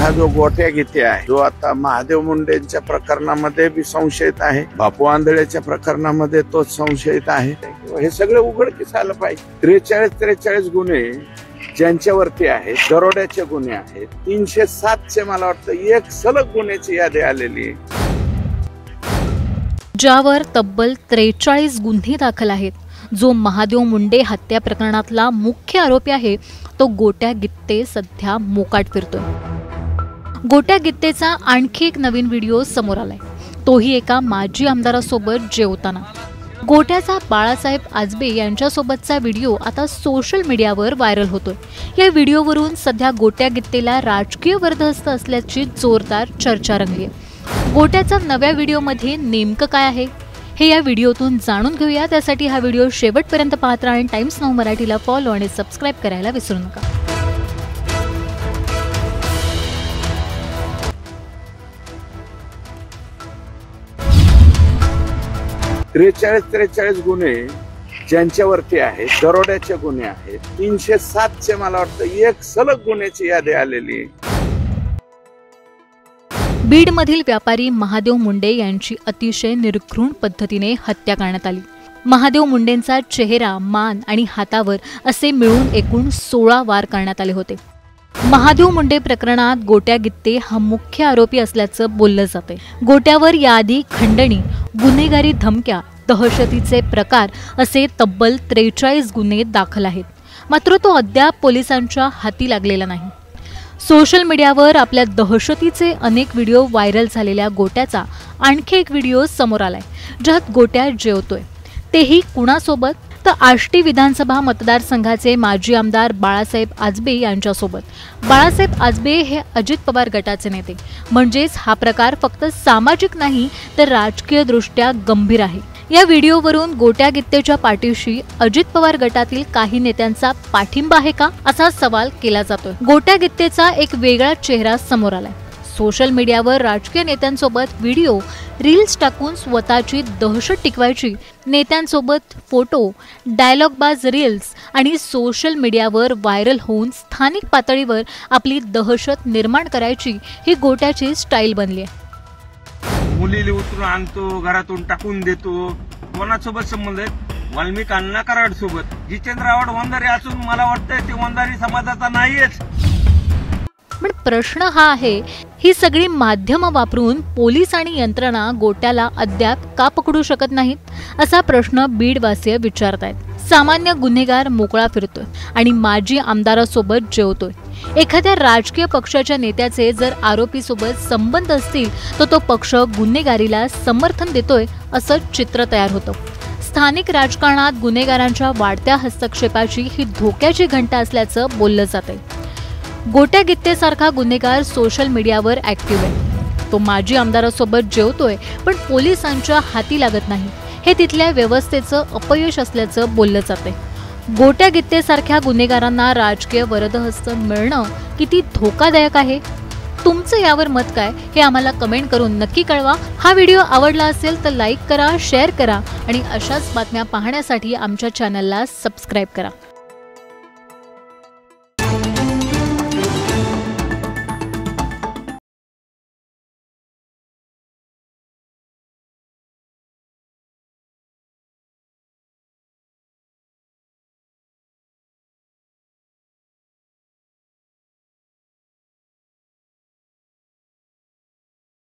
हा जो गोट्या गीते आहे, जो आता महादेव मुंडेंच्या प्रकरणामध्ये बी संशयित आहे, बापू आंधळेच्या प्रकरणामध्ये तोच संशयित आहे, हे सगळे उघडकीस आलं पाहिजे। 43 गुन्हे ज्यांच्यावरती आहेत, दरोड्याचे गुन्हे आहेत, 307 मला वाटतं एक सलग गुन्ह्याची यादी आलेली आहे, ज्यावर तब्बल 43 गुन्हे दाखल आहेत। जो महादेव मुंडे हत्या प्रकरणातला मुख्य आरोपी आहे तो गोट्या गित्ते सध्या मोकाट फिरतोय। गोट्या गित्तेचा आणखी एक नवीन व्हिडिओ समोर आलाय, तोही एका माजी आमदारासोबत जेवताना। गोट्याचा बाळासाहेब आजबे यांच्यासोबतचा व्हिडिओ आता सोशल मीडियावर व्हायरल होतोय। या व्हिडिओवरून सध्या गोट्या गित्तेला राजकीय वरदहस्त असल्याची जोरदार चर्चा रंगली आहे। गोट्याचा नव्या व्हिडिओमध्ये नेमकं काय आहे हे या व्हिडिओतून जाणून घेऊया। त्यासाठी हा व्हिडिओ शेवटपर्यंत पाहत राहा आणि टाइम्स नाऊ मराठीला फॉलो आणि सबस्क्राइब करायला विसरू नका। 43 गुन्हे ज्यांच्यावरती आहेत, दरोड्याचे गुन्हे आहेत, 307 मला वाटतं एक सलग गुन्ह्याची यादी आलेली आहे। बीडमधील व्यापारी महादेव मुंडे यांची अतिशय निर्घृण पद्धतीने हत्या करण्यात आली। महादेव मुंडेंचा चेहरा, मान आणि हातावर असे मिळून एकूण 16 वार करण्यात आले होते। महादेव मुंडे प्रकरणात गोट्या गित्ते हा मुख्य आरोपी असल्याचं बोललं जाते। गोट्यावर याआधी खंडणी, गुन्हेगारी धमक्या, दहशतीचे प्रकार असे तब्बल 43 गुन्हे दाखल आहेत, मात्र तो अद्याप पोलिसांच्या हाती लागलेला नाही। सोशल मीडियावर आपल्या दहशतीचे अनेक व्हिडिओ व्हायरल झालेल्या गोट्याचा आणखी एक व्हिडिओ समोर आलाय, ज्यात गोट्या जेवतोय, तेही कुणासोबत तर आष्टी विधानसभा मतदारसंघाचे माजी आमदार बाळासाहेब आजबे यांच्यासोबत। बाळासाहेब आजबे हे अजित पवार गटाचे नेते, म्हणजेच हा प्रकार फक्त सामाजिक नाही तर राजकीय दृष्ट्या गंभीर आहे। या व्हिडिओवरून गोट्या गित्तेच्या पाठीशी अजित पवार गटातील काही नेत्यांचा पाठिंबा आहे का असा सवाल केला जातोय। गोट्या गित्तेचा एक वेगळा चेहरा समोर आलाय। सोशल मीडियावर राजकीय नेत्यांसोबत व्हिडिओ, रील्स टाकून स्वतःची दहशत टिकवायची, नेत्यांसोबत फोटो, डायलॉगबाज रील्स आणि सोशल मीडियावर व्हायरल होऊन स्थानिक पातळीवर आपली दहशत निर्माण करायची ही गोट्याची स्टाईल बनली आहे। मुलीला उतरून आणतो, घरातून टाकून देतो, कोणासोबत संबंध आहे? वाल्मिक अण्णा कराड सोबत। जितेंद्र आव्हाड वंजारी असून मला वाटतंय ते वंजारी समाजाचा नाहीच। पण प्रश्न हा आहे, ही सगळी माध्यमं वापरून पोलीस आणि यंत्रणा गोट्याला अद्याप का पकडू शकत नाहीत असा प्रश्न बीडवासीय विचारतायत। सामान्य गुन्हेगार मोकळा फिरतोय आणि माजी आमदारासोबत जेवतोय। एखाद्या राजकीय पक्षाच्या नेत्याचे जर आरोपीसोबत संबंध असतील तर तो पक्ष गुन्हेगारीला समर्थन देतोय असं चित्र तयार होतं। स्थानिक राजकारणात गुन्हेगारांच्या वाढत्या हस्तक्षेपाची ही धोक्याची घंटा असल्याचं बोललं जातंय। गोट्या गित्तेसारखा गुन्हेगार सोशल मीडियावर ऍक्टिव्ह आहे। तो माजी आमदारासोबत जेवतोय पण पोलिसांच्या हाती लागत नाही, हे तिथल्या व्यवस्थेचं अपयश असल्याचं बोललं जातंय। गोट्या गित्तेसारख्या गुन्हेगारांना राजकीय वरदहस्त मिळणं किती धोकादायक आहे? तुमचं यावर मत काय हे आम्हाला कमेंट करून नक्की कळवा। हा व्हिडिओ आवडला असेल तर लाईक करा, शेअर करा आणि अशाच बातम्या पाहण्यासाठी आमच्या चॅनलला सबस्क्राईब करा।